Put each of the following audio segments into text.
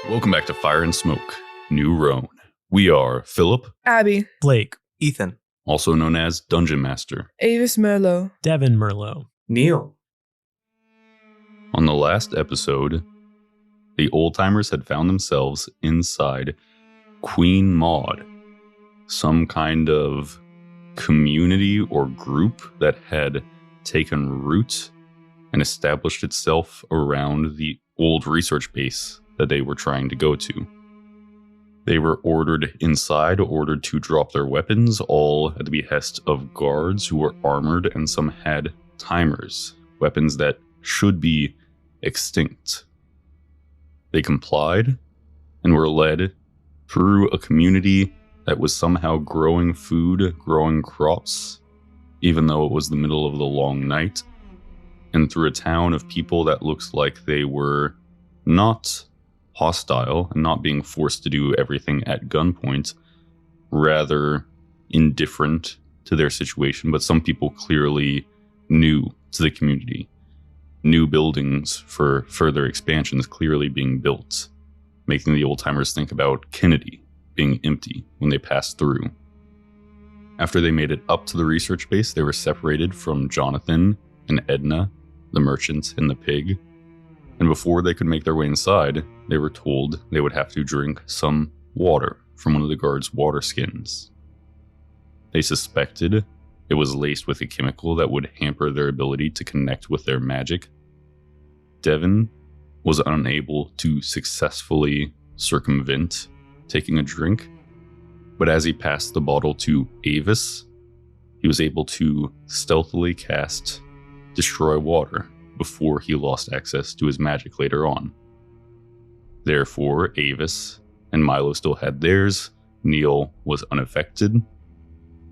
Welcome back to Fire and Smoke, New Ronne. We are Philip, Abby, Blake, Ethan, also known as Dungeon Master. Avis Merlot, Devon Merlot, Neil. On the last episode, the old-timers had found themselves inside Queen Maud, some kind of community or group that had taken root and established itself around the old research base that they were trying to go to. They were ordered inside, ordered to drop their weapons, all at the behest of guards who were armored, and some had timers, weapons that should be extinct. They complied and were led through a community that was somehow growing food, growing crops, even though it was the middle of the long night, and through a town of people that looks like they were not hostile and not being forced to do everything at gunpoint, rather indifferent to their situation, but some people clearly new to the community. New buildings for further expansions clearly being built, making the old-timers think about Kennedy being empty when they passed through. After they made it up to the research base, they were separated from Jonathan and Edna, the merchant and the pig, and before they could make their way inside, they were told they would have to drink some water from one of the guards' water skins. They suspected it was laced with a chemical that would hamper their ability to connect with their magic. Devon was unable to successfully circumvent taking a drink, but as he passed the bottle to Avis, he was able to stealthily cast Destroy Water before he lost access to his magic later on. Therefore, Avis and Milo still had theirs, Neil was unaffected,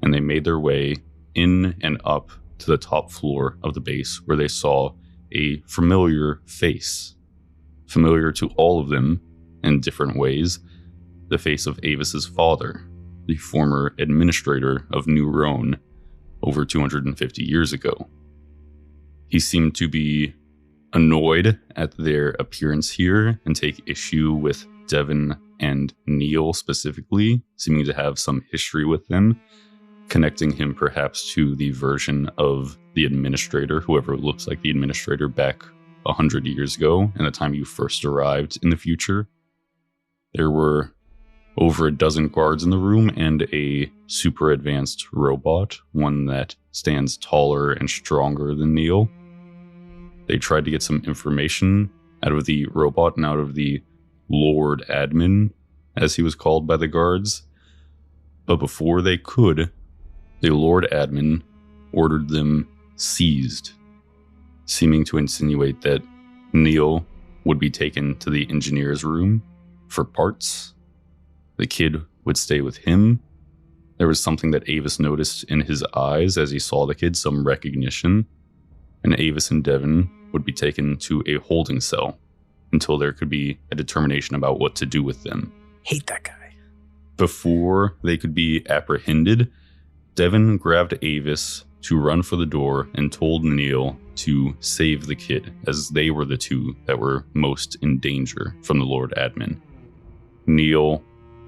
and they made their way in and up to the top floor of the base, where they saw a familiar face, familiar to all of them in different ways, the face of Avis's father, the former administrator of New Ronne over 250 years ago. He seemed to be annoyed at their appearance here and take issue with Devon and Neil specifically, seeming to have some history with them, connecting him perhaps to the version of the administrator, whoever looks like the administrator back 100 years ago, and the time you first arrived in the future. There were over a dozen guards in the room and a super advanced robot, one that stands taller and stronger than Neil. They tried to get some information out of the robot and out of the Lord Admin, as he was called by the guards. But before they could, the Lord Admin ordered them seized, seeming to insinuate that Neil would be taken to the engineer's room for parts. The kid would stay with him. There was something that Avis noticed in his eyes as he saw the kid, some recognition, and Avis and Devon would be taken to a holding cell until there could be a determination about what to do with them. hate that guy. Before they could be apprehended, Devon grabbed Avis to run for the door and told Neil to save the kid, as they were the two that were most in danger from the Lord Admin. Neil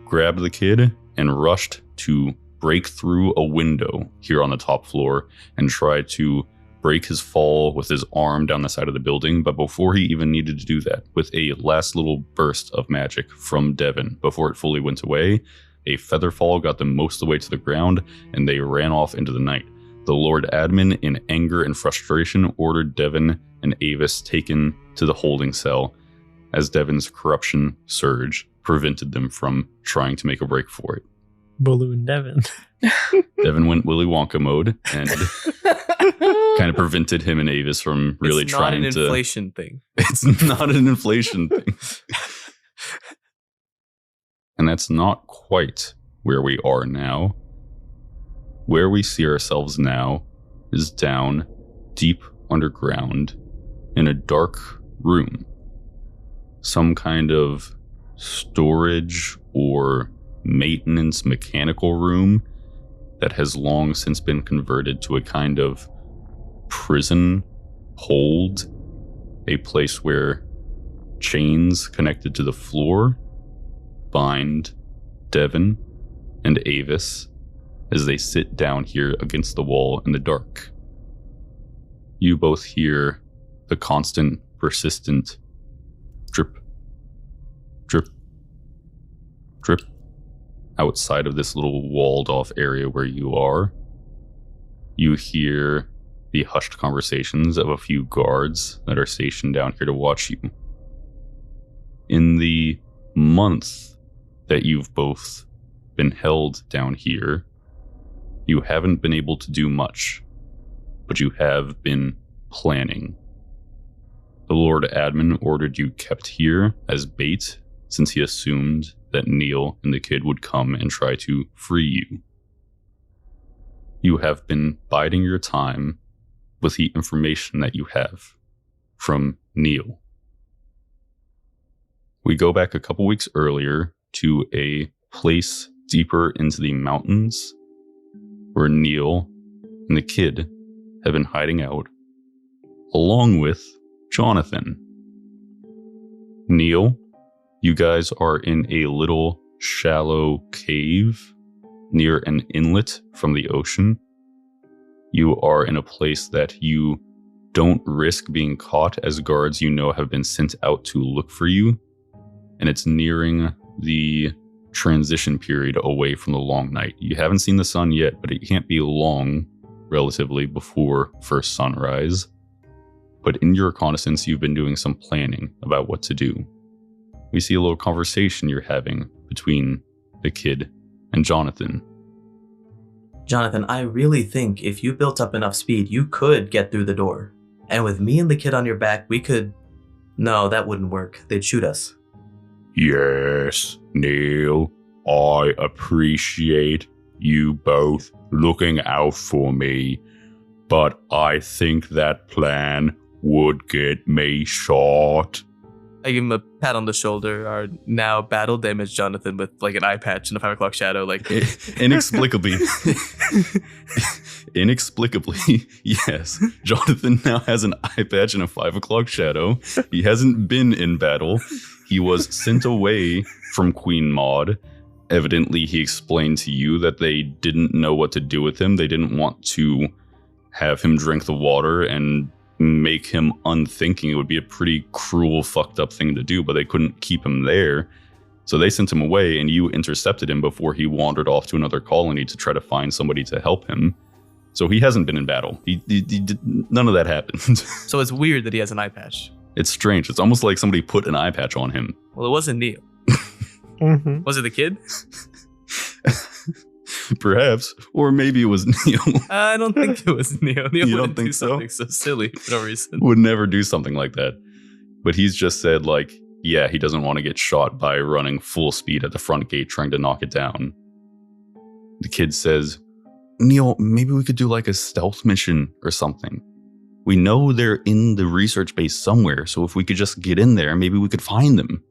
grabbed the kid and rushed to break through a window here on the top floor and try to break his fall with his arm down the side of the building. But before he even needed to do that, with a last little burst of magic from Devon, before it fully went away, a feather fall got them most of the way to the ground, and they ran off into the night. The Lord Admin, in anger and frustration, ordered Devon and Avis taken to the holding cell, as Devon's corruption surge prevented them from trying to make a break for it. Balloon Devon. Devon went Willy Wonka mode and kind of prevented him and Avis from really trying to... It's not an inflation thing. It's not an inflation thing. And that's not quite where we are now. Where we see ourselves now is down deep underground in a dark room. Some kind of storage or maintenance mechanical room that has long since been converted to a kind of prison hold, a place where chains connected to the floor bind Devon and Avis as they sit down here against the wall in the dark. You both hear the constant, persistent drip, drip, drip outside of this little walled-off area where you are. You hear the hushed conversations of a few guards that are stationed down here to watch you. In the month that you've both been held down here, you haven't been able to do much, but you have been planning. The Lord Admin ordered you kept here as bait, since he assumed that Neil and the kid would come and try to free you. You have been biding your time with the information that you have from Neil. We go back a couple weeks earlier to a place deeper into the mountains where Neil and the kid have been hiding out, along with Jonathan. Neil, you guys are in a little shallow cave near an inlet from the ocean. You are in a place that you don't risk being caught, as guards you know have been sent out to look for you, and it's nearing the transition period away from the long night. You haven't seen the sun yet, but it can't be long, relatively, before first sunrise. But in your reconnaissance, you've been doing some planning about what to do. We see a little conversation you're having between the kid and Jonathan. Jonathan, I really think if you built up enough speed, you could get through the door. And with me and the kid on your back, we could... No, that wouldn't work. They'd shoot us. Yes, Neil, I appreciate you both looking out for me, but I think that plan would get me shot. I give him a pat on the shoulder. Our now battle damaged Jonathan with like an eye patch and a 5 o'clock shadow. Like Inexplicably, yes. Jonathan now has an eye patch and a 5 o'clock shadow. He hasn't been in battle. He was sent away from Queen Maud. Evidently, he explained to you that they didn't know what to do with him. They didn't want to have him drink the water and make him unthinking. It would be a pretty cruel, fucked up thing to do, but they couldn't keep him there. So they sent him away, and you intercepted him before he wandered off to another colony to try to find somebody to help him. So he hasn't been in battle. He did, none of that happened. So it's weird that he has an eye patch. It's strange. It's almost like somebody put an eye patch on him. Well, it wasn't Neil. Mm-hmm. Was it the kid? Perhaps. Or maybe it was Neil. I don't think it was Neil. Neil You don't wouldn't think do so? something so silly for no reason. Would never do something like that. But he's just said, like, yeah, he doesn't want to get shot by running full speed at the front gate trying to knock it down. The kid says, Neil, maybe we could do like a stealth mission or something. We know they're in the research base somewhere, so if we could just get in there, maybe we could find them.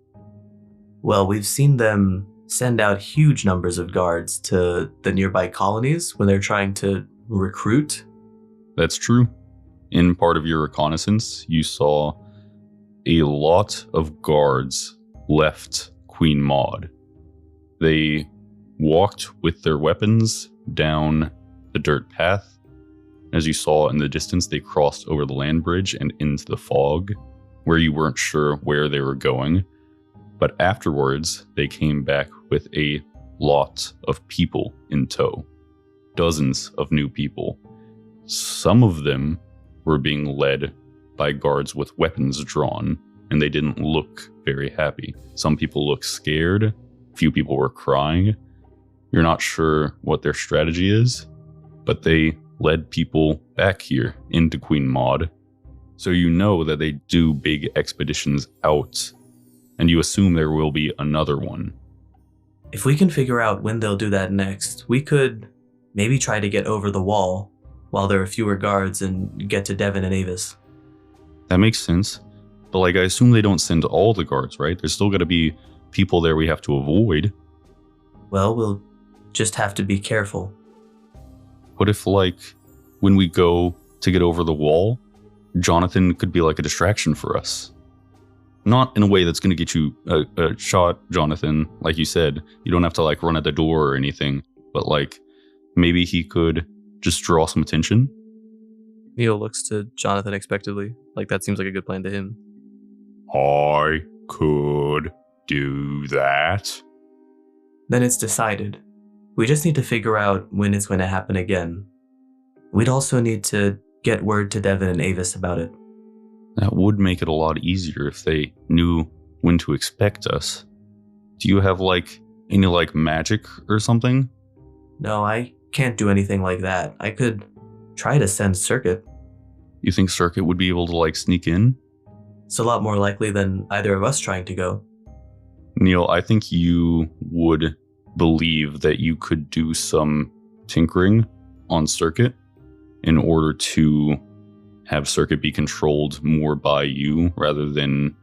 Well, we've seen them send out huge numbers of guards to the nearby colonies when they're trying to recruit. That's true. In part of your reconnaissance, you saw a lot of guards left Queen Maud. They walked with their weapons down the dirt path. As you saw in the distance, they crossed over the land bridge and into the fog, where you weren't sure where they were going. But afterwards, they came back with a lot of people in tow. Dozens of new people. Some of them were being led by guards with weapons drawn, and they didn't look very happy. Some people looked scared. A few people were crying. You're not sure what their strategy is, but they led people back here into Queen Maud. So you know that they do big expeditions out, and you assume there will be another one. If we can figure out when they'll do that next, we could maybe try to get over the wall while there are fewer guards and get to Devon and Avis. That makes sense. But like, I assume they don't send all the guards, right? There's still got to be people there we have to avoid. Well, we'll just have to be careful. What if, like, when we go to get over the wall, Jonathan could be like a distraction for us? Not in a way that's going to get you a shot, Jonathan. Like you said, you don't have to like run at the door or anything. But like maybe he could just draw some attention. Neil looks to Jonathan expectantly. Like that seems like a good plan to him. I could do that. Then it's decided. We just need to figure out when it's going to happen again. We'd also need to get word to Devon and Avis about it. That would make it a lot easier if they knew when to expect us. Do you have like any like magic or something? No, I can't do anything like that. I could try to send Circuit. You think Circuit would be able to like sneak in? It's a lot more likely than either of us trying to go. Neil, I think you would believe that you could do some tinkering on Circuit in order to have Circuit be controlled more by you rather than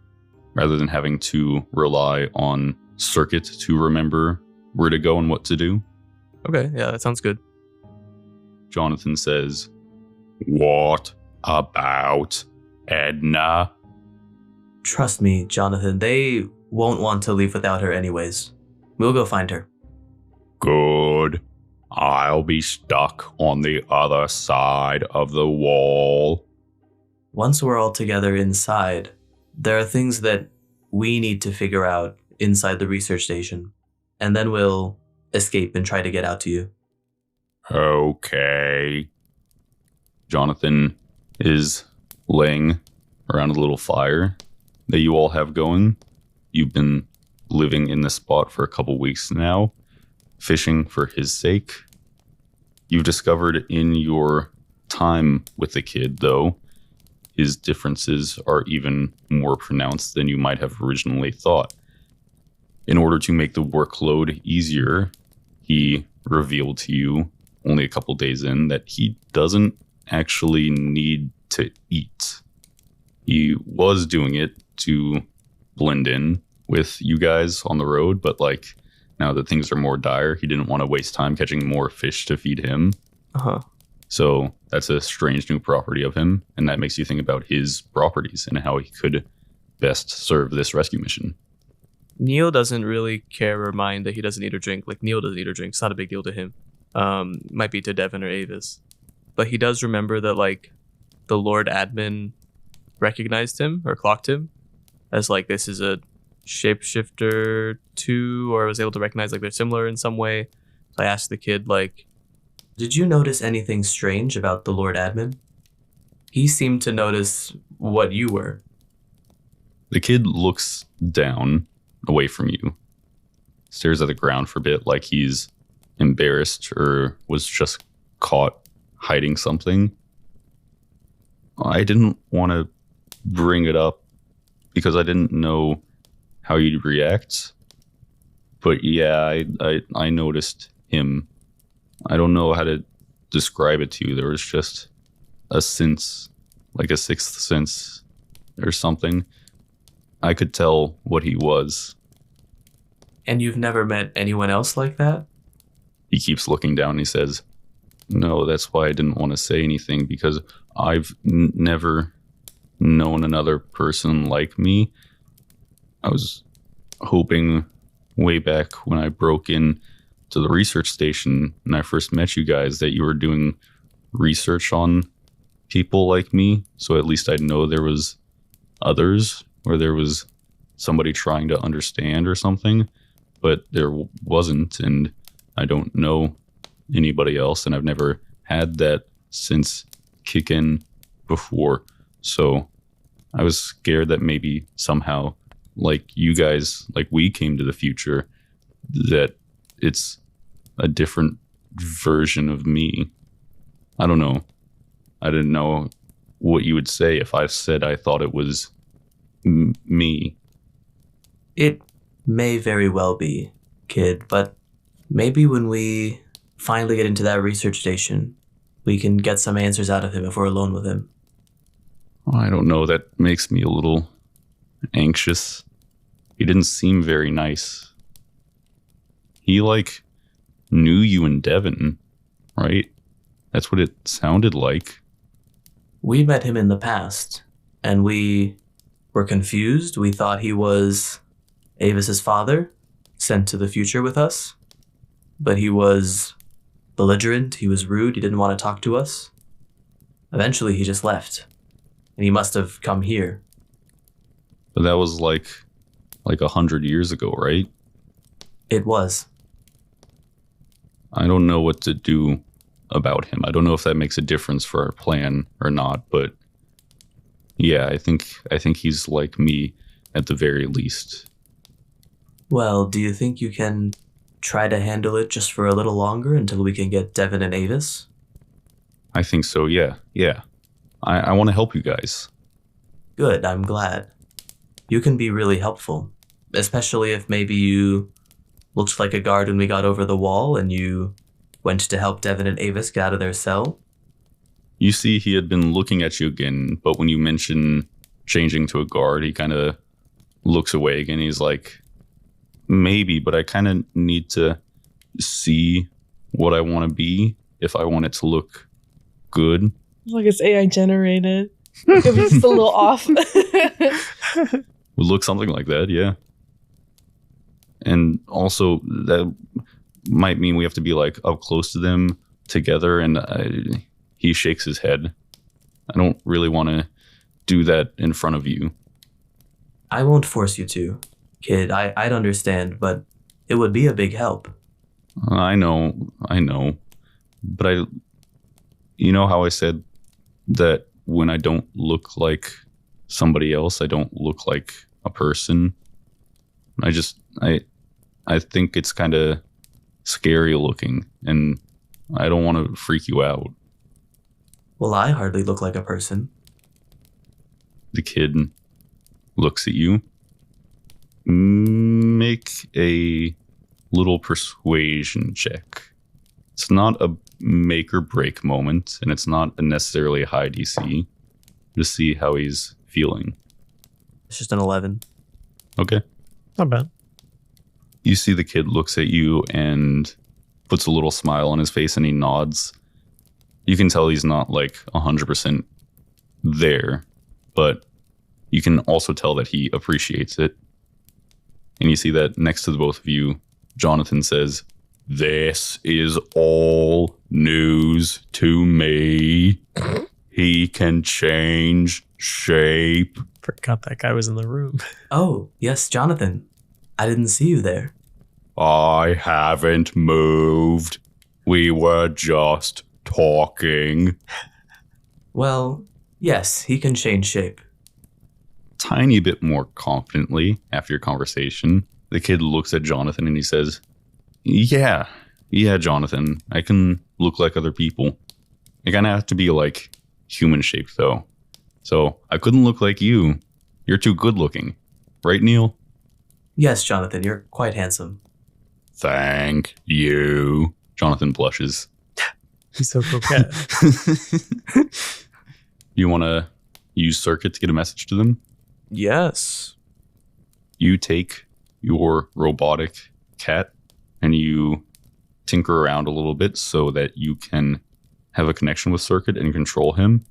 having to rely on Circuit to remember where to go and what to do. Okay, yeah, that sounds good. Jonathan says, What about Edna? Trust me, Jonathan, they won't want to leave without her anyways. We'll go find her. Good. I'll be stuck on the other side of the wall. Once we're all together inside, there are things that we need to figure out inside the research station, and then we'll escape and try to get out to you. Okay. Jonathan is laying around a little fire that you all have going. You've been living in this spot for a couple weeks now, fishing for his sake. You've discovered in your time with the kid, though, his differences are even more pronounced than you might have originally thought. In order to make the workload easier, he revealed to you only a couple days in that he doesn't actually need to eat. He was doing it to blend in with you guys on the road, but like now that things are more dire, he didn't want to waste time catching more fish to feed him. Uh-huh. So that's a strange new property of him, and that makes you think about his properties and how he could best serve this rescue mission. Neil doesn't really care or mind that he doesn't eat or drink. Like, Neil doesn't eat or drink. It's not a big deal to him. Might be to Devon or Avis. But he does remember that, like, the Lord Admin recognized him or clocked him as, like, this is a shapeshifter too, or was able to recognize, like, they're similar in some way. So I asked the kid, like, Did you notice anything strange about the Lord Admin? He seemed to notice what you were. The kid looks down, away from you, stares at the ground for a bit like he's embarrassed or was just caught hiding something. I didn't want to bring it up because I didn't know how you'd react. But yeah, I noticed him. I don't know how to describe it to you. There was just a sense, like a sixth sense or something. I could tell what he was. And you've never met anyone else like that? He keeps looking down and he says, no, that's why I didn't want to say anything, because I've never known another person like me. I was hoping way back when I broke in to the research station and I first met you guys that you were doing research on people like me. So at least I'd know there was others, or there was somebody trying to understand or something, but there wasn't, and I don't know anybody else, and I've never had that sense kick in before. So I was scared that maybe somehow, like you guys, like we came to the future, that it's a different version of me. I don't know. I didn't know what you would say if I said I thought it was me. It may very well be, kid, but maybe when we finally get into that research station, we can get some answers out of him if we're alone with him. I don't know. That makes me a little anxious. He didn't seem very nice. He, like, knew you and Devon, right? That's what it sounded like. We met him in the past, and we were confused. We thought he was Avis's father, sent to the future with us. But he was belligerent, he was rude, he didn't want to talk to us. Eventually, he just left. And he must have come here. But that was like 100 years ago, right? It was. I don't know what to do about him. I don't know if that makes a difference for our plan or not, but yeah, I think he's like me at the very least. Well, do you think you can try to handle it just for a little longer until we can get Devon and Avis? I think so, yeah. I want to help you guys. Good, I'm glad. You can be really helpful, especially if maybe you looked like a guard when we got over the wall and you went to help Devon and Avis get out of their cell. You see, he had been looking at you again, but when you mention changing to a guard, he kind of looks away again. He's like, maybe, but I kind of need to see what I want to be if I want it to look good. Like it's AI generated. It could be just a little off. Would look something like that, yeah. And also, that might mean we have to be like up close to them together, and he shakes his head. I don't really want to do that in front of you. I won't force you to, kid. I'd understand, but it would be a big help. I know. But you know how I said that when I don't look like somebody else, I don't look like a person? I think it's kind of scary looking, and I don't want to freak you out. Well, I hardly look like a person. The kid looks at you. Make a little persuasion check. It's not a make or break moment, and it's not necessarily a high DC. Just see how he's feeling. It's just an 11. Okay. Not bad. You see the kid looks at you and puts a little smile on his face, and he nods. You can tell he's not like 100% there, but you can also tell that he appreciates it. And you see that next to the both of you, Jonathan says, "This is all news to me. He can change shape." Forgot that guy was in the room. Oh, yes, Jonathan. I didn't see you there. I haven't moved. We were just talking. Well, yes, he can change shape. Tiny bit more confidently after your conversation, the kid looks at Jonathan and he says, Yeah, Jonathan, I can look like other people. I kind of have to be like human shaped though. So I couldn't look like you. You're too good looking. Right, Neil? Yes, Jonathan, you're quite handsome. Thank you. Jonathan blushes. He's so coquette. You want to use Circuit to get a message to them? Yes. You take your robotic cat and you tinker around a little bit so that you can have a connection with Circuit and control him.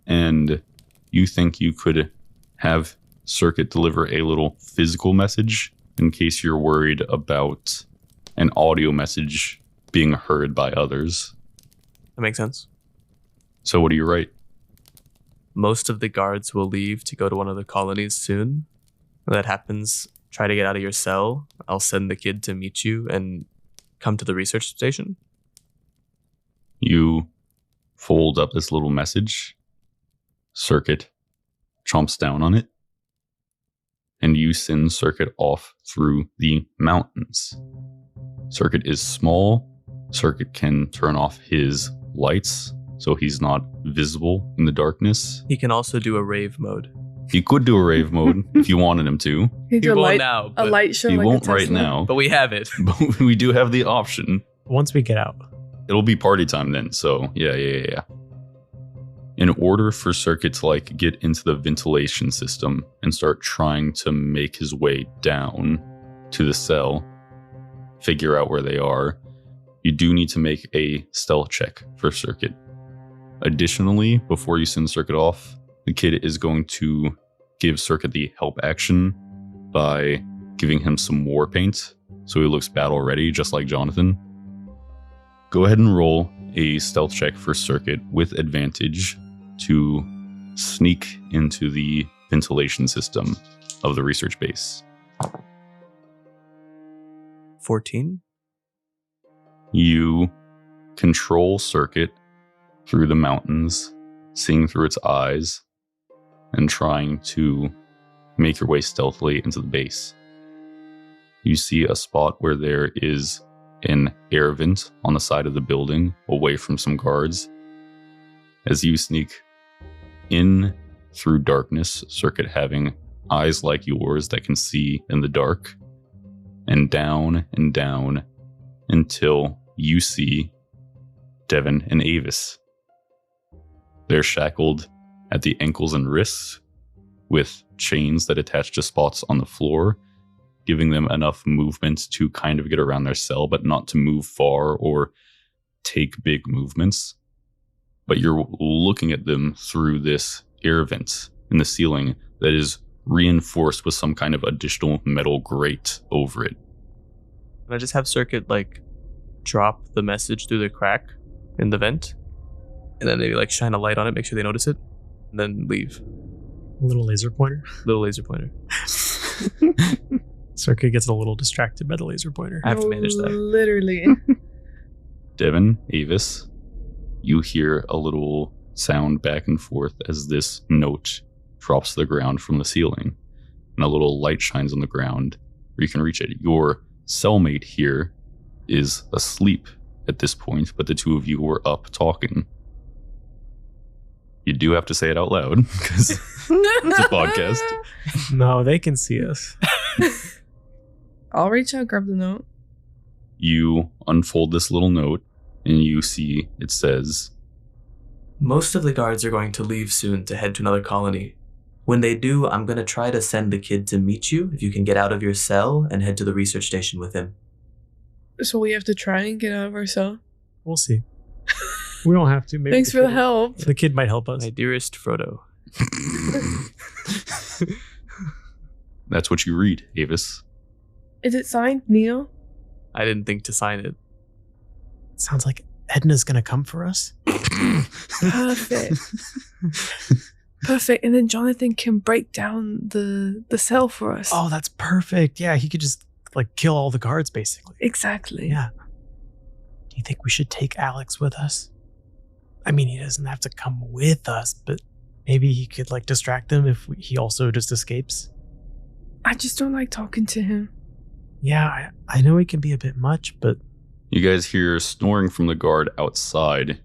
And you think you could have Circuit deliver a little physical message in case you're worried about an audio message being heard by others. That makes sense. So what do you write? Most of the guards will leave to go to one of the colonies soon. When that happens, try to get out of your cell. I'll send the kid to meet you and come to the research station. You fold up this little message. Circuit chomps down on it. And you send Circuit off through the mountains. Circuit is small. Circuit can turn off his lights so he's not visible in the darkness. He can also do a rave mode. He could do a rave mode if you wanted him to. He He do a won't light, now, a but light show. He like a won't right Tesla? now, but we have it. but we do have the option. Once we get out. It'll be party time then, so yeah. In order for Circuit to like get into the ventilation system and start trying to make his way down to the cell, figure out where they are, you do need to make a stealth check for Circuit. Additionally, before you send Circuit off, the kid is going to give Circuit the help action by giving him some war paint so he looks battle ready, just like Jonathan. Go ahead and roll a stealth check for Circuit with advantage to sneak into the ventilation system of the research base. 14. You control Circuit through the mountains, seeing through its eyes, and trying to make your way stealthily into the base. You see a spot where there is an air vent on the side of the building, away from some guards. As you sneak in through darkness, Circuit having eyes like yours that can see in the dark, and down until you see Devon and Avis. They're shackled at the ankles and wrists with chains that attach to spots on the floor, giving them enough movement to kind of get around their cell, but not to move far or take big movements. But you're looking at them through this air vent in the ceiling that is reinforced with some kind of additional metal grate over it. Can I just have Circuit, like, drop the message through the crack in the vent? And then maybe, like, shine a light on it, make sure they notice it, and then leave. Little laser pointer. Little laser pointer. Circuit gets a little distracted by the laser pointer. I have to manage that. Literally. Devon, Avis, you hear a little sound back and forth as this note drops to the ground from the ceiling, and a little light shines on the ground where you can reach it. Your cellmate here is asleep at this point, but the two of you were up talking. You do have to say it out loud because it's a podcast. No, they can see us. I'll reach out, grab the note. You unfold this little note and you see it says, Most of the guards are going to leave soon to head to another colony. When they do, I'm going to try to send the kid to meet you if you can get out of your cell and head to the research station with him. So we have to try and get out of our cell. We'll see. We don't have to. Maybe Thanks for the help. The kid might help us. My dearest Frodo. that's what you read, Avis. Is it signed, Neil? I didn't think to sign it. Sounds like Edna's gonna come for us. Perfect. Perfect. And then Jonathan can break down the cell for us. Oh, that's perfect. Yeah, he could just like kill all the guards, basically. Exactly. Yeah. Do you think we should take Alex with us? I mean, he doesn't have to come with us, but maybe he could like distract them if he also just escapes. I just don't like talking to him. Yeah, I know he can be a bit much, but... You guys hear snoring from the guard outside,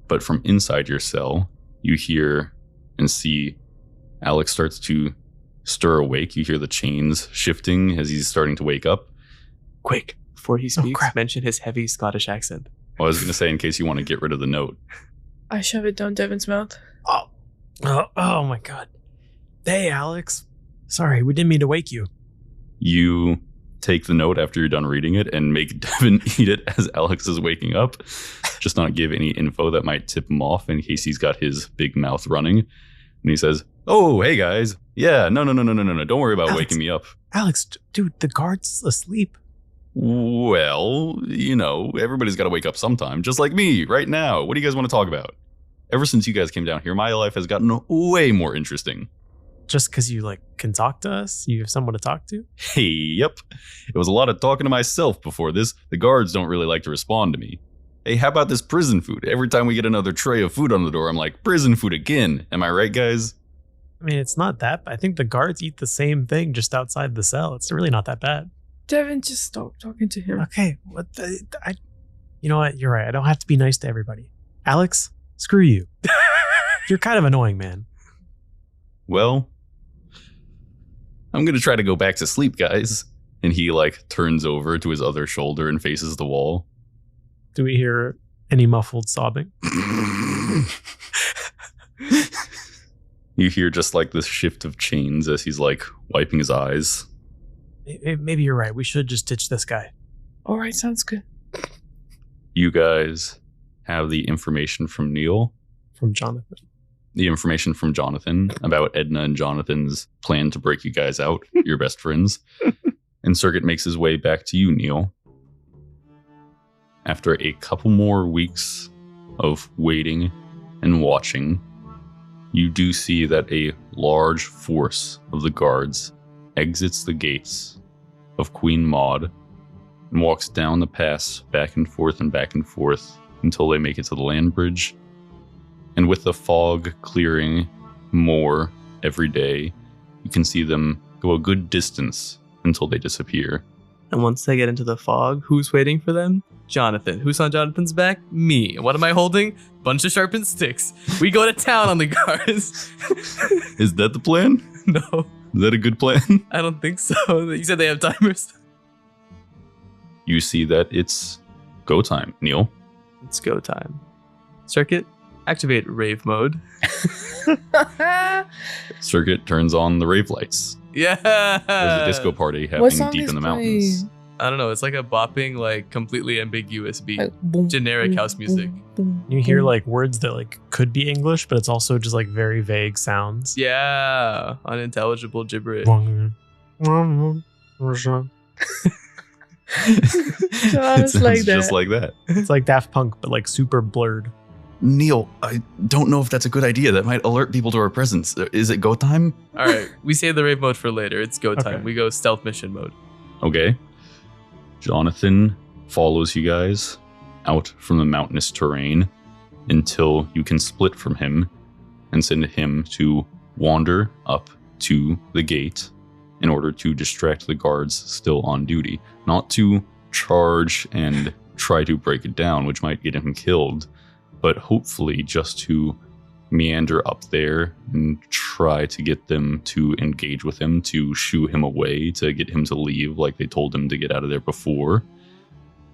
but from inside your cell, you hear and see Alex starts to stir awake. You hear the chains shifting as he's starting to wake up. Quick, before he speaks, crap. mention his heavy Scottish accent. I was going to say, in case you want to get rid of the note. I shove it down Devon's mouth. Oh my god. Hey, Alex. Sorry, we didn't mean to wake you. You take the note after you're done reading it and make Devon eat it as Alex is waking up. Just not give any info that might tip him off in case he's got his big mouth running. And he says, "Oh, hey guys. Yeah, no. Don't worry about Alex. waking me up." Alex, dude, the guard's asleep. Well, you know, everybody's got to wake up sometime, just like me right now. What do you guys want to talk about? Ever since you guys came down here, my life has gotten way more interesting. Just because you like can talk to us? You have someone to talk to? Hey, yep. It was a lot of talking to myself before this. The guards don't really like to respond to me. Hey, how about this prison food? Every time we get another tray of food on the door, I'm like, prison food again. Am I right, guys? I mean, it's not that. I think the guards eat the same thing just outside the cell. It's really not that bad. Devon, just stop talking to him. Okay, you know what? You're right. I don't have to be nice to everybody. Alex, screw you. You're kind of annoying, man. Well, I'm going to try to go back to sleep, guys. And he like turns over to his other shoulder and faces the wall. Do we hear any muffled sobbing? You hear just like this shift of chains as he's like wiping his eyes. Maybe you're right. We should just ditch this guy. All right, sounds good. You guys have the information from Neil. From Jonathan. the information from Jonathan about Edna and Jonathan's plan to break you guys out, your best friends. And Circuit makes his way back to you, Neil. After a couple more weeks of waiting and watching, you do see that a large force of the guards exits the gates of Queen Maud and walks down the pass back and forth until they make it to the land bridge. And with the fog clearing more every day, you can see them go a good distance until they disappear. And once they get into the fog, who's waiting for them? Jonathan. Who's on Jonathan's back? Me. What am I holding? Bunch of sharpened sticks. We go to town on the guards. Is that the plan? No, Is that a good plan? I don't think so. You said they have timers. You see that it's go time, Neil. It's go time. Circuit, activate rave mode. Circuit turns on the rave lights. Yeah. There's a disco party What happening song deep is in the mountains. playing? I don't know. It's like a bopping, like completely ambiguous beat. Like, boom, Generic boom, house music. boom, You hear boom. like words that like could be English, but it's also just like very vague sounds. Yeah. Unintelligible gibberish. Just like It's just that. like that. It's like Daft Punk, but like super blurred. Neil, I don't know if that's a good idea. That might alert people to our presence. Is it go time? All right. We save the rave mode for later. It's go time. Okay. We go stealth mission mode. Okay. Jonathan follows you guys out from the mountainous terrain until you can split from him and send him to wander up to the gate in order to distract the guards still on duty. Not to charge and try to break it down, which might get him killed, but hopefully just to meander up there and try to get them to engage with him, to shoo him away, to get him to leave like they told him to get out of there before,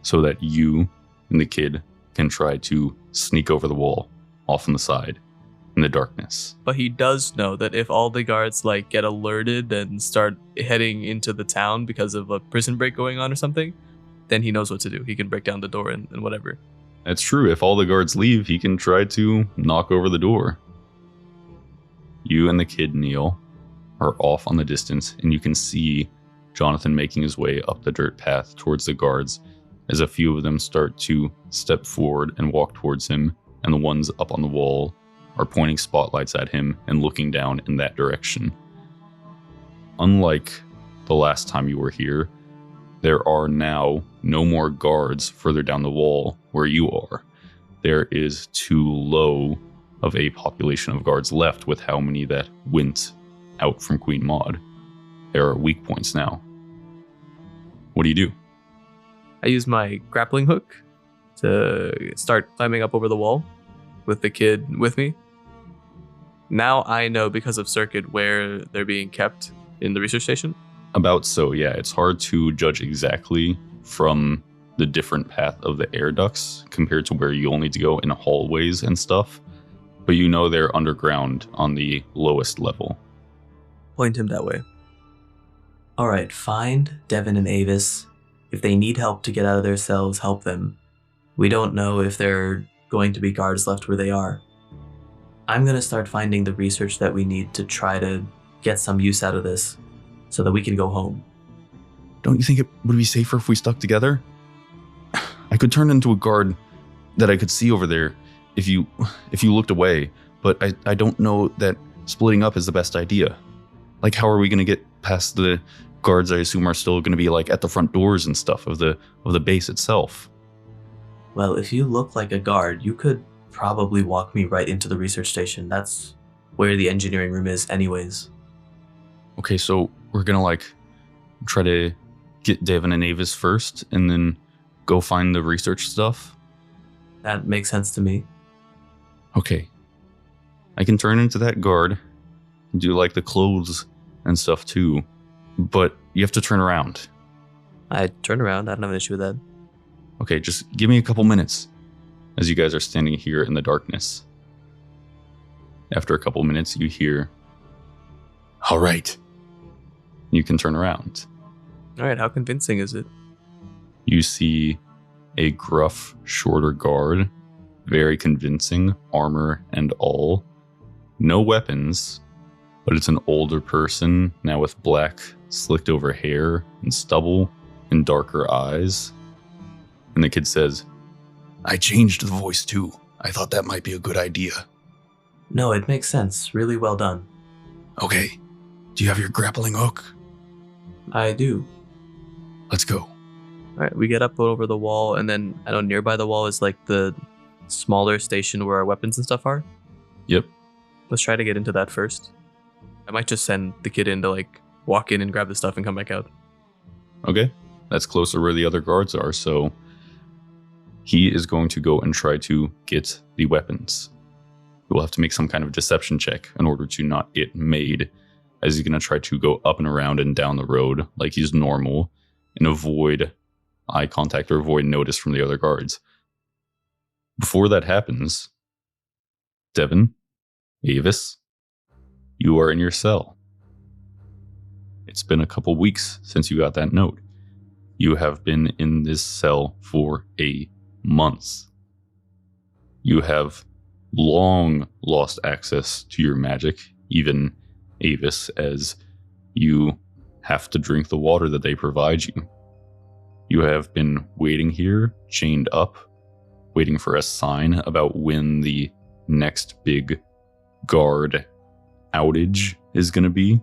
so that you and the kid can try to sneak over the wall off on the side in the darkness. But he does know that if all the guards like get alerted and start heading into the town because of a prison break going on or something, then he knows what to do. He can break down the door and whatever. That's true. If all the guards leave, he can try to knock over the door. You and the kid, Neil, are off on the distance, and you can see Jonathan making his way up the dirt path towards the guards as a few of them start to step forward and walk towards him, and the ones up on the wall are pointing spotlights at him and looking down in that direction. Unlike the last time you were here, there are now no more guards further down the wall where you are. There is too low of a population of guards left with how many that went out from Queen Maud. There are weak points now. What do you do? I use my grappling hook to start climbing up over the wall with the kid with me. Now I know because of Circuit where they're being kept in the research station. About so, yeah. It's hard to judge exactly from the different path of the air ducts compared to where you'll need to go in hallways and stuff. But you know they're underground on the lowest level. Point him that way. All right, find Devon and Avis. If they need help to get out of their cells, help them. We don't know if there are going to be guards left where they are. I'm going to start finding the research that we need to try to get some use out of this so that we can go home. Don't you think it would be safer if we stuck together? I could turn into a guard that I could see over there if you looked away, but I don't know that splitting up is the best idea. Like, how are we going to get past the guards I assume are still going to be like at the front doors and stuff of the base itself? Well, if you look like a guard, you could probably walk me right into the research station. That's where the engineering room is anyways. Okay, so we're going to like try to get Devon and Avis first and then go find the research stuff. That makes sense to me. Okay. I can turn into that guard and do like the clothes and stuff too, but you have to turn around. I turn around. I don't have an issue with that. Okay, just give me a couple minutes as you guys are standing here in the darkness. After a couple minutes, you hear, "All right." You can turn around. All right. How convincing is it? You see a gruff, shorter guard, very convincing, armor and all, No weapons, but it's an older person now with black, slicked over hair and stubble and darker eyes. And the kid says, I changed the voice too. I thought that might be a good idea. No, it makes sense. Really well done. Okay, do you have your grappling hook? I do. Let's go. All right, we get up over the wall, and then I know nearby the wall is like the smaller station where our weapons and stuff are. Yep. Let's try to get into that first. I might just send the kid in to like walk in and grab the stuff and come back out. Okay, that's closer where the other guards are, so he is going to go and try to get the weapons. We'll have to make some kind of deception check in order to not get made, as he's going to try to go up and around and down the road like he's normal and avoid eye contact or avoid notice from the other guards. Before that happens, Devon, Avis, you are in your cell. It's been a couple weeks since you got that note. You have been in this cell for a month. You have long lost access to your magic, even Avis, as you have to drink the water that they provide you. You have been waiting here, chained up, waiting for a sign about when the next big guard outage is going to be.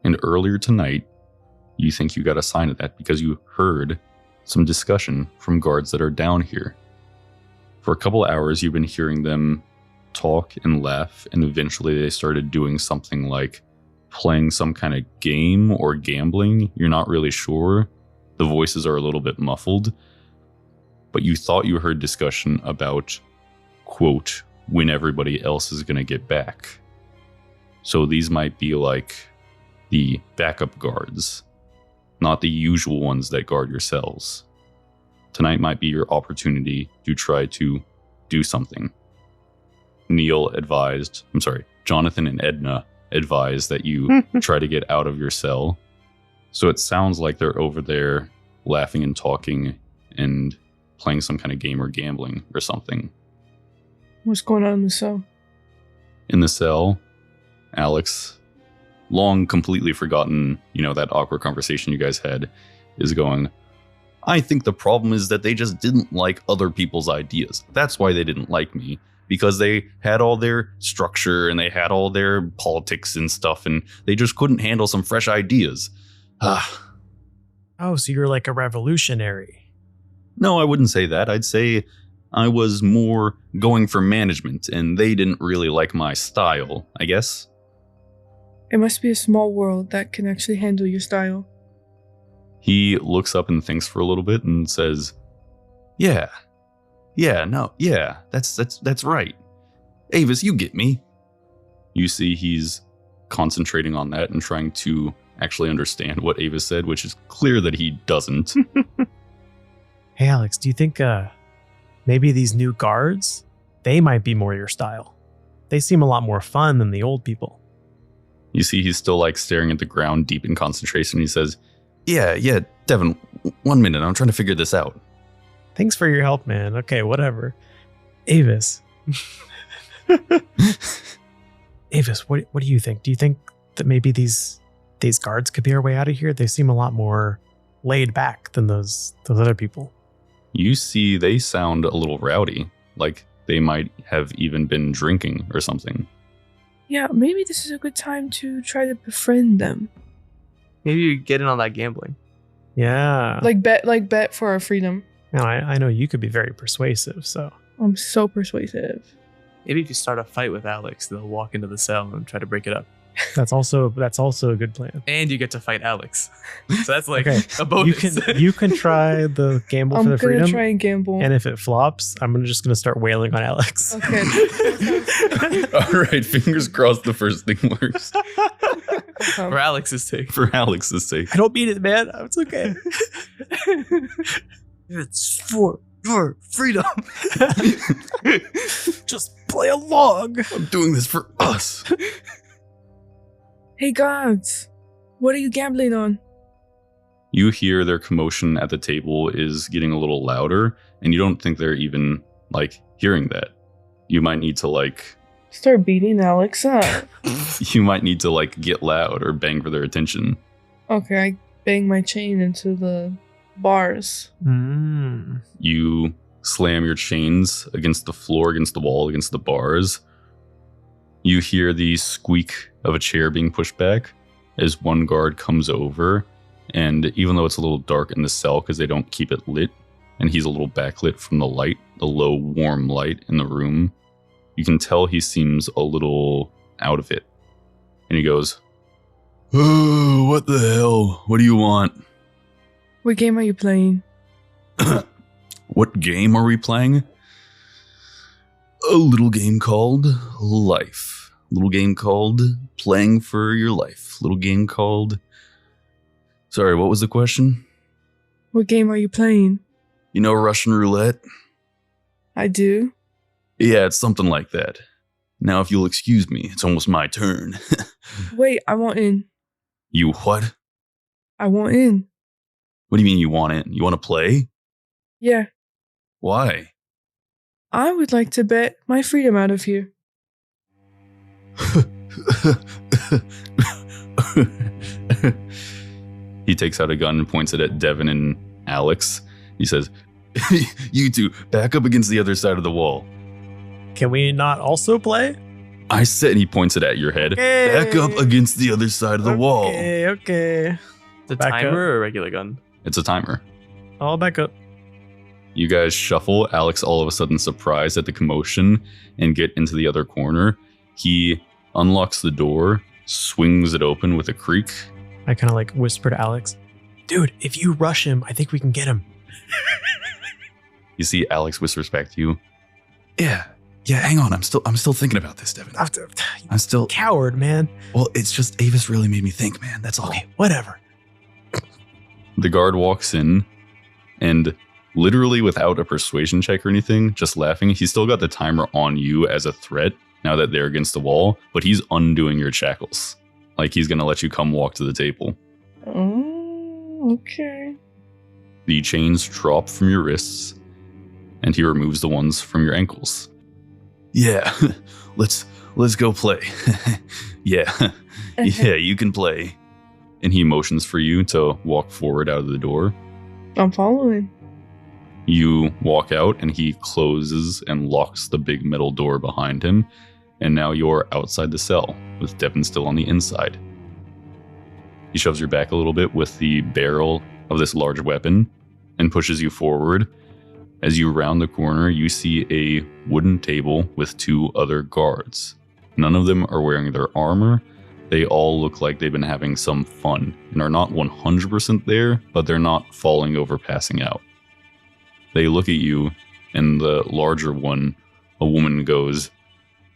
And earlier tonight, you think you got a sign of that because you heard some discussion from guards that are down here. For a couple hours, you've been hearing them talk and laugh, and eventually they started doing something like playing some kind of game or gambling. You're not really sure. The voices are a little bit muffled, but you thought you heard discussion about, quote, when everybody else is going to get back. So these might be like the backup guards, not the usual ones that guard your cells. Tonight might be your opportunity to try to do something. Jonathan and Edna advised that you try to get out of your cell. So it sounds like they're over there laughing and talking and playing some kind of game or gambling or something. What's going on in the cell? In the cell, Alex, long completely forgotten, that awkward conversation you guys had, is going, I think the problem is that they just didn't like other people's ideas. That's why they didn't like me, because they had all their structure and they had all their politics and stuff, and they just couldn't handle some fresh ideas. Oh, so you're like a revolutionary. No, I wouldn't say that. I'd say I was more going for management, and they didn't really like my style, I guess. It must be a small world that can actually handle your style. He looks up and thinks for a little bit and says, that's right. Avis, you get me. You see he's concentrating on that and trying to actually understand what Avis said, which is clear that he doesn't. Hey, Alex, do you think maybe these new guards, they might be more your style? They seem a lot more fun than the old people. You see he's still like staring at the ground deep in concentration. He says, Yeah, Devon, 1 minute. I'm trying to figure this out. Thanks for your help, man. Okay, whatever. Avis. Avis, what do you think? Do you think that maybe these guards could be our way out of here? They seem a lot more laid back than those other people. You see they sound a little rowdy, like they might have even been drinking or something. Yeah, maybe this is a good time to try to befriend them. Maybe you get in on that gambling. Yeah. Like bet for our freedom. Now, I know you could be very persuasive, so. I'm so persuasive. Maybe if you start a fight with Alex, they'll walk into the cell and try to break it up. That's also a good plan. And you get to fight Alex. So that's like Okay. a bonus. You can try the gamble for the freedom. I'm gonna try and gamble. And if it flops, I'm just gonna start wailing on Alex. Okay. All right, fingers crossed the first thing works. For Alex's sake. For Alex's sake. I don't mean it, man. It's okay. It's for your freedom. Just play along. I'm doing this for us. Hey gods, what are you gambling on? You hear their commotion at the table is getting a little louder, and you don't think they're even, hearing that. You might need to, Start beating Alex up. You might need to like get loud or bang for their attention. Okay, I bang my chain into the bars. You slam your chains against the floor, against the wall, against the bars. You hear the squeak of a chair being pushed back as one guard comes over, and even though it's a little dark in the cell because they don't keep it lit, and he's a little backlit from the light, the low warm light in the room, you can tell he seems a little out of it. And he goes, "Oh, what the hell? What do you want?" What game are you playing? What game are we playing? A little game called Life. A little game called Playing for Your Life. A little game called... Sorry, what was the question? What game are you playing? You know Russian roulette? I do. Yeah, it's something like that. Now, if you'll excuse me, it's almost my turn. Wait, I want in. You what? I want in. What do you mean you want it? You want to play? Yeah. Why? I would like to bet my freedom out of here. He takes out a gun and points it at Devon and Alex. He says, "You two, back up against the other side of the wall." Can we not also play? I said, he points it at your head. Okay. Back up against the other side of the wall. Okay. The Back timer up. or a regular gun? It's a timer. I'll back up. You guys shuffle. Alex all of a sudden surprised at the commotion and get into the other corner. He unlocks the door, swings it open with a creak. I kind of like whisper to Alex, "Dude, if you rush him, I think we can get him." You see Alex whispers back to you, Yeah, hang on. I'm still thinking about this, Devon. I'm still... Coward, man. Well, it's just Avis really made me think, man. That's all. Okay, whatever. The guard walks in and literally without a persuasion check or anything, just laughing, he's still got the timer on you as a threat now that they're against the wall, but he's undoing your shackles. Like he's going to let you come walk to the table. Oh, okay. The chains drop from your wrists and he removes the ones from your ankles. Yeah, let's go play. Yeah, you can play. And he motions for you to walk forward out of the door. I'm following. You walk out and he closes and locks the big metal door behind him. And now you're outside the cell with Devon still on the inside. He shoves your back a little bit with the barrel of this large weapon and pushes you forward. As you round the corner, you see a wooden table with two other guards. None of them are wearing their armor. They all look like they've been having some fun and are not 100% there, but they're not falling over passing out. They look at you, and the larger one, a woman, goes,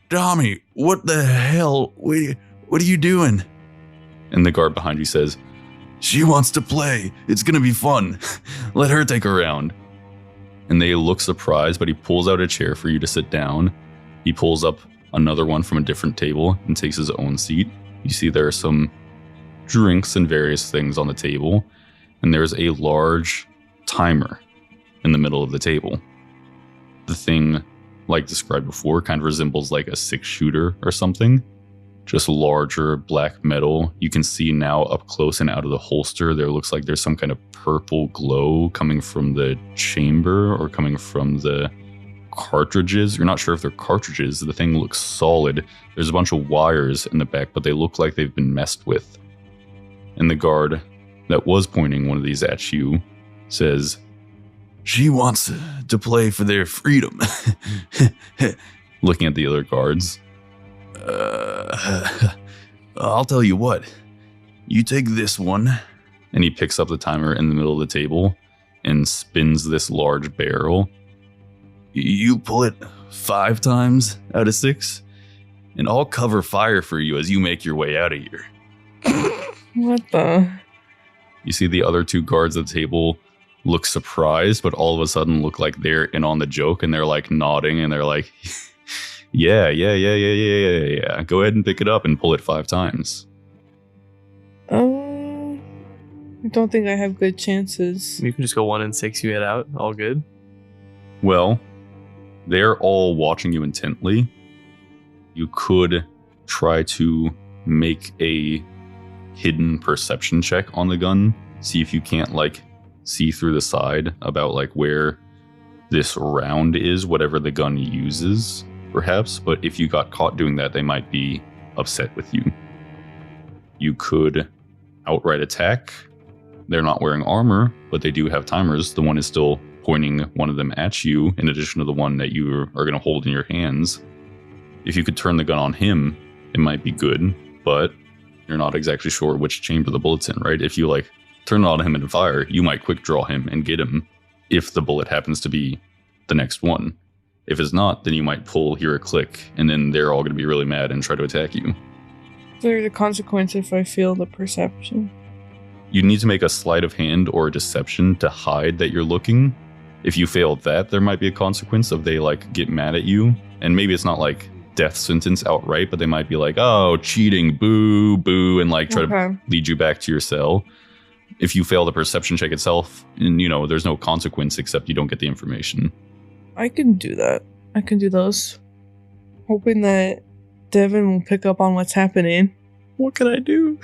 "Tommy, what the hell? What are you doing?" And the guard behind you says, "She wants to play. It's gonna be fun. Let her take a round." And they look surprised, but he pulls out a chair for you to sit down. He pulls up another one from a different table and takes his own seat. You see there are some drinks and various things on the table, and there's a large timer in the middle of the table. The thing, like described before, kind of resembles like a 6-shooter or something. Just larger black metal. You can see now up close and out of the holster, there looks like there's some kind of purple glow coming from the chamber or coming from the cartridges. You're not sure if they're cartridges. The thing looks solid. There's a bunch of wires in the back, but they look like they've been messed with. And the guard that was pointing one of these at you says, "She wants to play for their freedom." Looking at the other guards. I'll tell you what. You take this one. And he picks up the timer in the middle of the table and spins this large barrel. You pull it 5 times out of 6, and I'll cover fire for you as you make your way out of here. What the? You see the other 2 guards at the table look surprised, but all of a sudden look like they're in on the joke, and they're like nodding, and they're like, yeah. Go ahead and pick it up and pull it 5 times. I don't think I have good chances. You can just go 1 and 6, you get out. All good. Well, they're all watching you intently, You could try to make a hidden perception check on the gun. See if you can't like see through the side about like where this round is, whatever the gun uses, perhaps. But if you got caught doing that, they might be upset with you. You could outright attack. They're not wearing armor, but they do have timers. The one is still pointing one of them at you, in addition to the one that you are going to hold in your hands. If you could turn the gun on him, it might be good, but you're not exactly sure which chamber the bullet's in, right? If you like turn it on him and fire, you might quick draw him and get him if the bullet happens to be the next one. If it's not, then you might pull, hear a click, and then they're all going to be really mad and try to attack you. There's a consequence if I fail the perception. You need to make a sleight of hand or a deception to hide that you're looking. If you fail that, there might be a consequence of they like get mad at you. And maybe it's not like death sentence outright, but they might be like, oh, cheating, boo, boo, and like try to lead you back to your cell. If you fail the perception check itself, and you know, there's no consequence except you don't get the information. I can do that. I can do those. Hoping that Devon will pick up on what's happening. What can I do?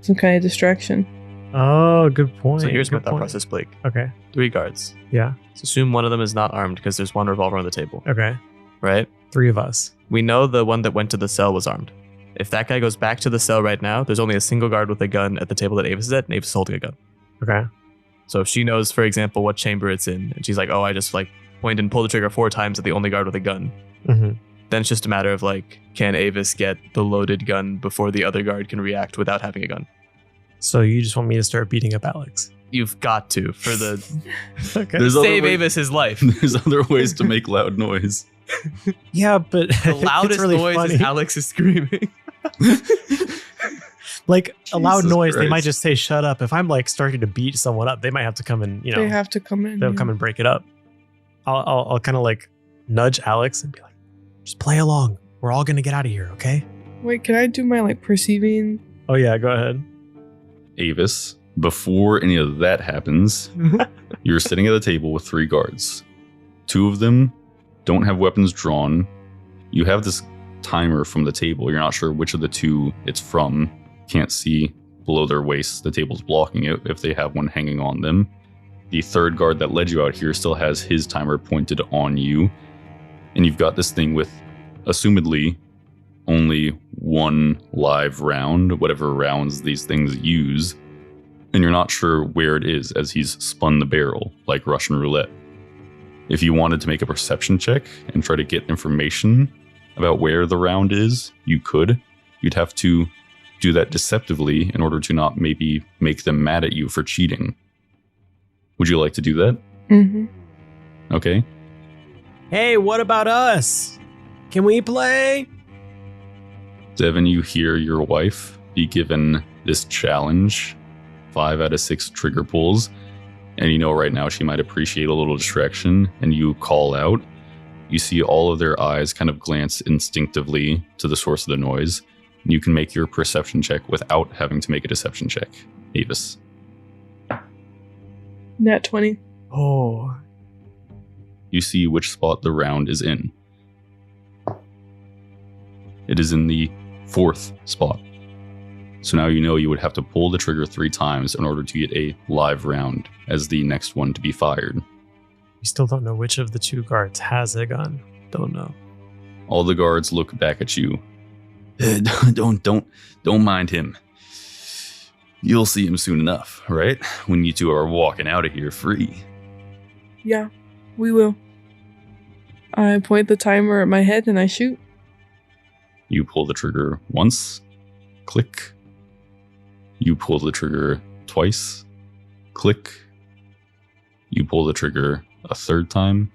Some kind of distraction. Oh, good point. So here's my good thought point. process, Blake. Okay. 3 guards. Yeah. So assume one of them is not armed because there's one revolver on the table, Okay. right? 3 of us. We know the one that went to the cell was armed. If that guy goes back to the cell right now, there's only a single guard with a gun at the table that Avis is at, and Avis is holding a gun. Okay. So if she knows, for example, what chamber it's in, and she's like, oh, I just like point and pull the trigger 4 times at the only guard with a gun, Mm-hmm. then it's just a matter of like, can Avis get the loaded gun before the other guard can react without having a gun? So you just want me to start beating up Alex? You've got to for the Okay. There's other save ways- Avis his life. There's other ways to make loud noise. Yeah, but The loudest it's really noise funny. is Alex is screaming. Like a loud Jesus noise, they might Christ. just say "shut up." If I'm like starting to beat someone up, they might have to come and They have to come in. they'll yeah. come and break it up. I'll kind of like nudge Alex and be like, "Just play along. We're all gonna get out of here, okay?" Wait, can I do my like perceiving? Oh yeah, go ahead. Avis, before any of that happens, you're sitting at a table with 3 guards. 2 of them don't have weapons drawn. You have this timer from the table. You're not sure which of the 2 it's from. Can't see below their waists. The table's blocking it if they have one hanging on them. The 3rd guard that led you out here still has his timer pointed on you. And you've got this thing with, assumedly, only 1 live round, whatever rounds these things use. And you're not sure where it is as he's spun the barrel, like Russian roulette. If you wanted to make a perception check and try to get information about where the round is, you could. You'd have to do that deceptively in order to not maybe make them mad at you for cheating. Would you like to do that? Mm-hmm. Okay. Hey, what about us? Can we play? Devon, you hear your wife be given this challenge, 5 out of 6 trigger pulls, and you know right now she might appreciate a little distraction, and you call out. You see all of their eyes kind of glance instinctively to the source of the noise. You can make your perception check without having to make a deception check. Avis. Nat 20. Oh, You see which spot the round is in. It is in the 4th spot. So now you know you would have to pull the trigger 3 times in order to get a live round as the next one to be fired. we still don't know which of the 2 guards has a gun. Don't know. All the guards look back at you. Don't mind him. You'll see him soon enough, right? When you 2 are walking out of here free. Yeah, we will. I point the timer at my head and I shoot. You pull the trigger once, click. You pull the trigger twice, click. You pull the trigger a 3rd time,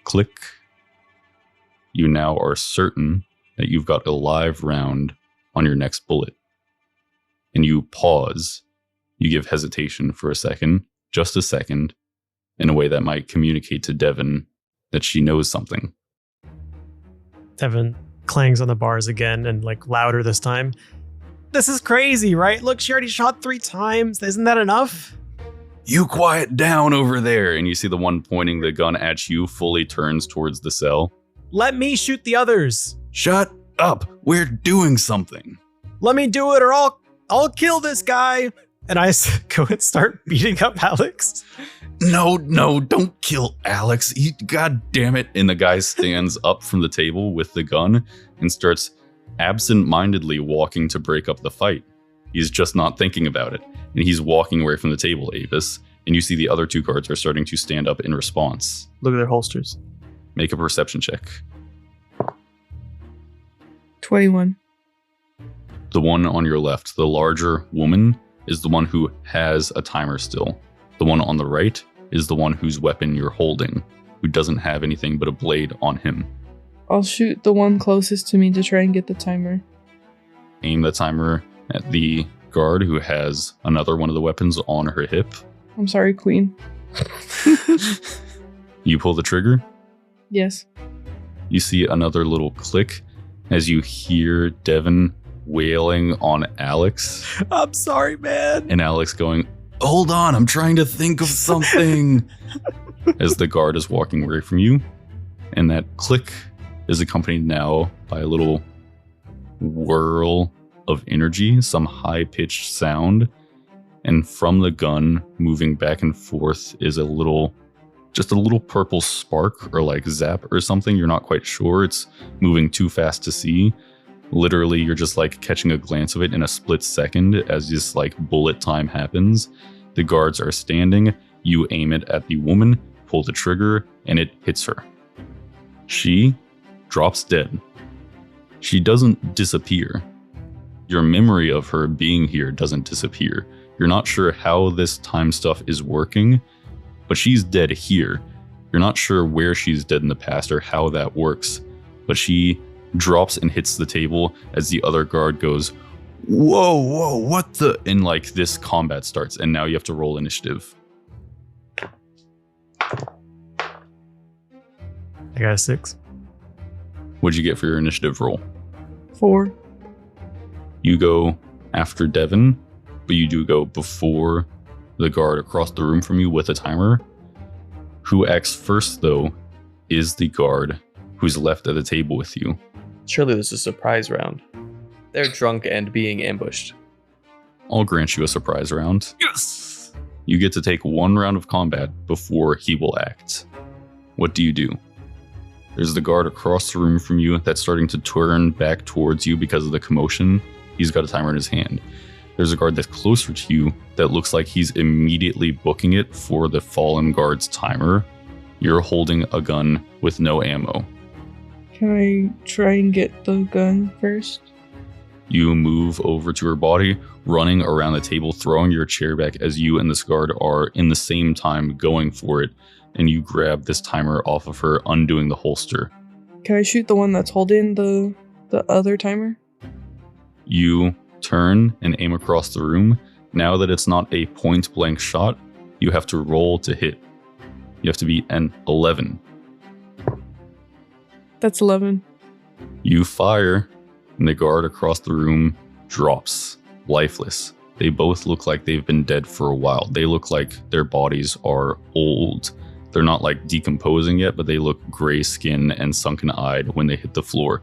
click. You now are certain that you've got a live round on your next bullet. And you pause. You give hesitation for a second, just a second, in a way that might communicate to Devon that she knows something. Devon clangs on the bars again and like louder this time. This is crazy, right? Look, she already shot 3 times. Isn't that enough? You quiet down over there. And you see the one pointing the gun at you fully turns towards the cell. Let me shoot the others. Shut up. We're doing something. Let me do it or I'll kill this guy. And I go and start beating up Alex. No, don't kill Alex. God damn it. And the guy stands up from the table with the gun and starts absent-mindedly walking to break up the fight. He's just not thinking about it. And he's walking away from the table, Avis. And you see the other two guards are starting to stand up in response. Look at their holsters. Make a perception check. 21. The one on your left, the larger woman, is the one who has a timer still. The one on the right is the one whose weapon you're holding, who doesn't have anything but a blade on him. I'll shoot the one closest to me to try and get the timer. Aim the timer at the guard who has another one of the weapons on her hip. I'm sorry, Queen. You pull the trigger. Yes. You see another little click as you hear Devon wailing on Alex. I'm sorry, man. And Alex going, "Hold on, I'm trying to think of something." As the guard is walking away from you. And that click is accompanied now by a little whirl of energy, some high-pitched sound. And from the gun, moving back and forth, is just a little purple spark or like zap or something. You're not quite sure. It's moving too fast to see. Literally, you're just like catching a glance of it in a split second as this like bullet time happens. The guards are standing. You aim it at the woman, pull the trigger, and it hits her. She drops dead. She doesn't disappear. Your memory of her being here doesn't disappear. You're not sure how this time stuff is working, but she's dead here. You're not sure where she's dead in the past or how that works, but she drops and hits the table as the other guard goes, whoa, what the? And like this combat starts, and now you have to roll initiative. I got a 6. What'd you get for your initiative roll? 4. You go after Devon, but you do go before the guard across the room from you with a timer. Who acts first, though, is the guard who's left at the table with you. Surely this is a surprise round. They're drunk and being ambushed. I'll grant you a surprise round. Yes! You get to take one round of combat before he will act. What do you do? There's the guard across the room from you that's starting to turn back towards you because of the commotion. He's got a timer in his hand. There's a guard that's closer to you that looks like he's immediately booking it for the fallen guard's timer. You're holding a gun with no ammo. Can I try and get the gun first? You move over to her body, running around the table, throwing your chair back as you and this guard are in the same time going for it, and you grab this timer off of her, undoing the holster. Can I shoot the one that's holding the other timer? You turn and aim across the room. Now that it's not a point-blank shot, you have to roll to hit. You have to be an 11. That's 11. You fire, and the guard across the room drops, lifeless. They both look like they've been dead for a while. They look like their bodies are old. They're not like decomposing yet, but they look gray skinned and sunken-eyed when they hit the floor.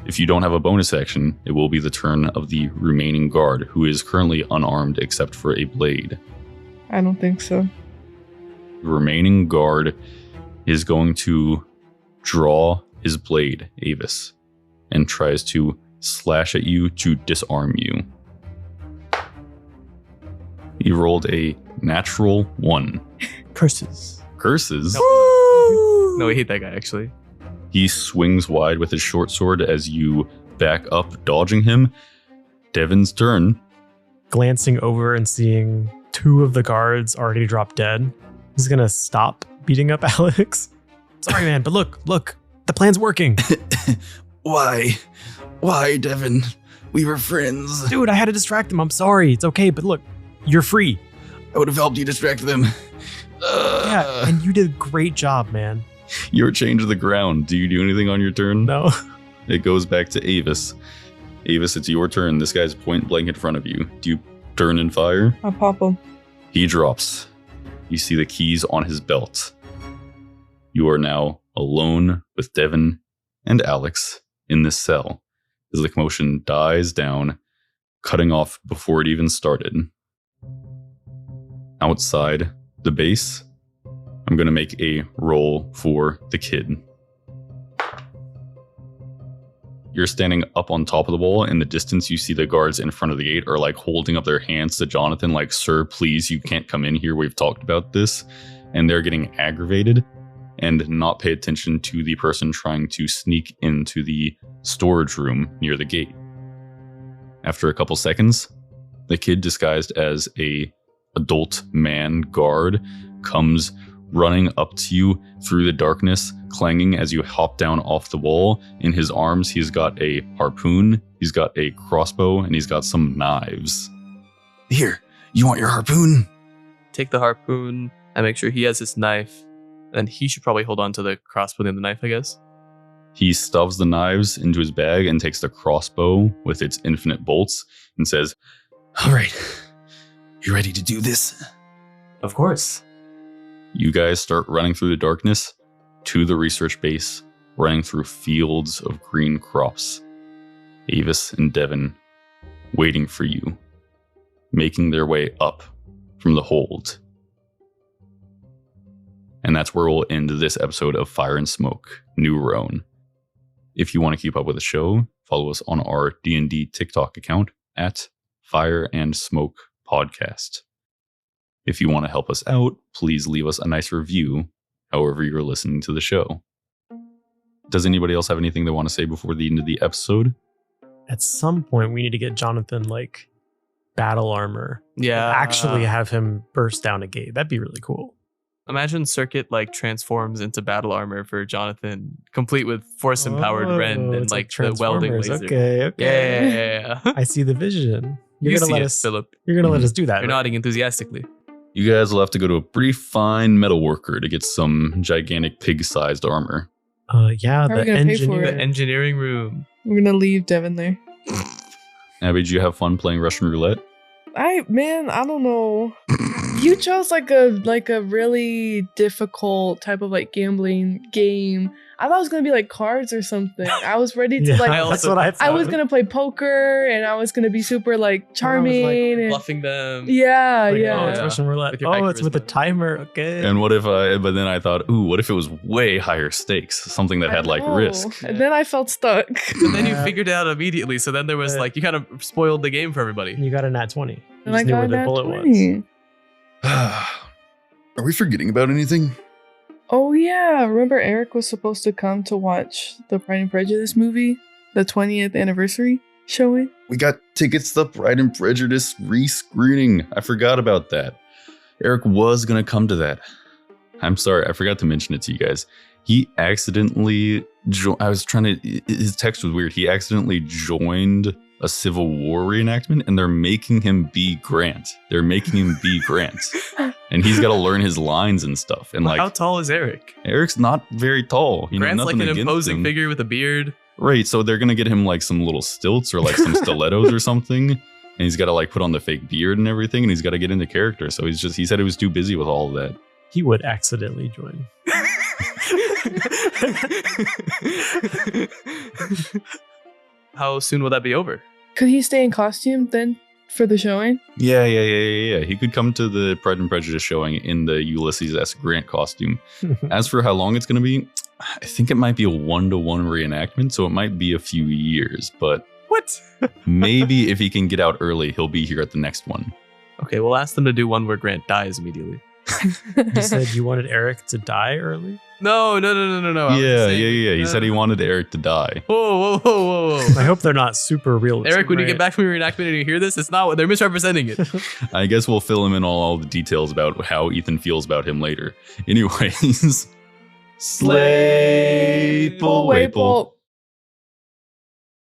If you don't have a bonus action, it will be the turn of the remaining guard, who is currently unarmed except for a blade. I don't think so. The remaining guard is going to draw his blade, Avis, and tries to slash at you to disarm you. He rolled a natural 1. Curses. Curses? No, we hate that guy, actually. He swings wide with his short sword as you back up, dodging him. Devon's turn. Glancing over and seeing 2 of the guards already drop dead, he's gonna stop beating up Alex. Sorry, man, but look, the plan's working. Why, Devon? We were friends. Dude, I had to distract them. I'm sorry. It's okay, but look, you're free. I would have helped you distract them. Yeah, and you did a great job, man. You're chained to the ground. Do you do anything on your turn? No. It goes back to Avis. Avis, it's your turn. This guy's point blank in front of you. Do you turn and fire? I pop him. He drops. You see the keys on his belt. You are now alone with Devon and Alex in this cell as the commotion dies down, cutting off before it even started. Outside the base, I'm going to make a roll for the kid. You're standing up on top of the wall. In the distance, you see the guards in front of the gate are like holding up their hands to Jonathan, like, "Sir, please, you can't come in here. We've talked about this." And they're getting aggravated and not pay attention to the person trying to sneak into the storage room near the gate. After a couple seconds, the kid disguised as a adult man guard comes running up to you through the darkness, clanging as you hop down off the wall. In his arms, he's got a harpoon, he's got a crossbow, and he's got some knives. "Here, you want your harpoon?" Take the harpoon and make sure he has his knife. And he should probably hold on to the crossbow and the knife, I guess. He stuffs the knives into his bag and takes the crossbow with its infinite bolts and says, "All right, you ready to do this?" Of course. You guys start running through the darkness to the research base, running through fields of green crops. Avis and Devon waiting for you, making their way up from the hold. And that's where we'll end this episode of Fire and Smoke, New Ronne. If you want to keep up with the show, follow us on our D&D TikTok account at Fire and Smoke Podcast. If you want to help us out, please leave us a nice review, however you're listening to the show. Does anybody else have anything they want to say before the end of the episode? At some point, we need to get Jonathan like battle armor. Yeah. Actually have him burst down a gate. That'd be really cool. Imagine Circuit like transforms into battle armor for Jonathan, complete with force empowered Ren and it's like the welding Transformers. laser. Okay. Yeah. I see the vision. You're You gonna see let it, us, Philip. You're gonna let us do that. You're right? nodding enthusiastically. You guys will have to go to a pretty fine metal worker to get some gigantic pig-sized armor. Yeah, How are we the gonna pay for engineer. The engineering room. We're gonna leave Devon there. Abby, did you have fun playing Russian roulette? I don't know. You chose like a really difficult type of like gambling game. I thought it was gonna be like cards or something. I was ready to Yeah, like. that's what I thought. I was gonna play poker and I was gonna be super like charming. and, Bluffing them. yeah, Like, yeah. Oh, it's Russian roulette. With your high Oh, it's with a charisma. timer. Okay. And what if but then I thought, what if it was way higher stakes? Something that had like I know. risk. And then I felt stuck. But then you Yeah. figured it out immediately. So then there was like, you kind of spoiled the game for everybody. You got a nat 20. You And I just knew got where the that bullet was. 20. Are we forgetting about anything? Oh yeah, remember Eric was supposed to come to watch the Pride and Prejudice movie, the 20th anniversary showing? We got tickets to the Pride and Prejudice re-screening. I forgot about that. Eric was going to come to that. I'm sorry, I forgot to mention it to you guys. He accidentally, his text was weird. He accidentally joined a Civil War reenactment and they're making him be Grant. They're making him be Grant. And he's got to learn his lines and stuff. And like, How tall is Eric? Eric's not very tall. You know, Grant's like nothing an against imposing him. figure with a beard. Right, so they're gonna get him like some little stilts or like some stilettos or something, and he's got to like put on the fake beard and everything, and he's got to get into character. So he said he was too busy with all of that. He would accidentally join. How soon will that be over? Could he stay in costume then for the showing? Yeah. He could come to the Pride and Prejudice showing in the Ulysses S. Grant costume. As for how long it's gonna be, I think it might be a 1-to-1 reenactment, so it might be a few years. But What? maybe if he can get out early, he'll be here at the next one. Okay, we'll ask them to do one where Grant dies immediately. You said you wanted Eric to die early? No. I was Yeah. saying- He said he wanted Eric to die. Whoa. I hope they're not super realistic. Eric, when you right? get back from your reenactment and you hear this, it's not what they're misrepresenting it. I guess we'll fill him in all the details about how Ethan feels about him later. Anyways, Slay Waypole.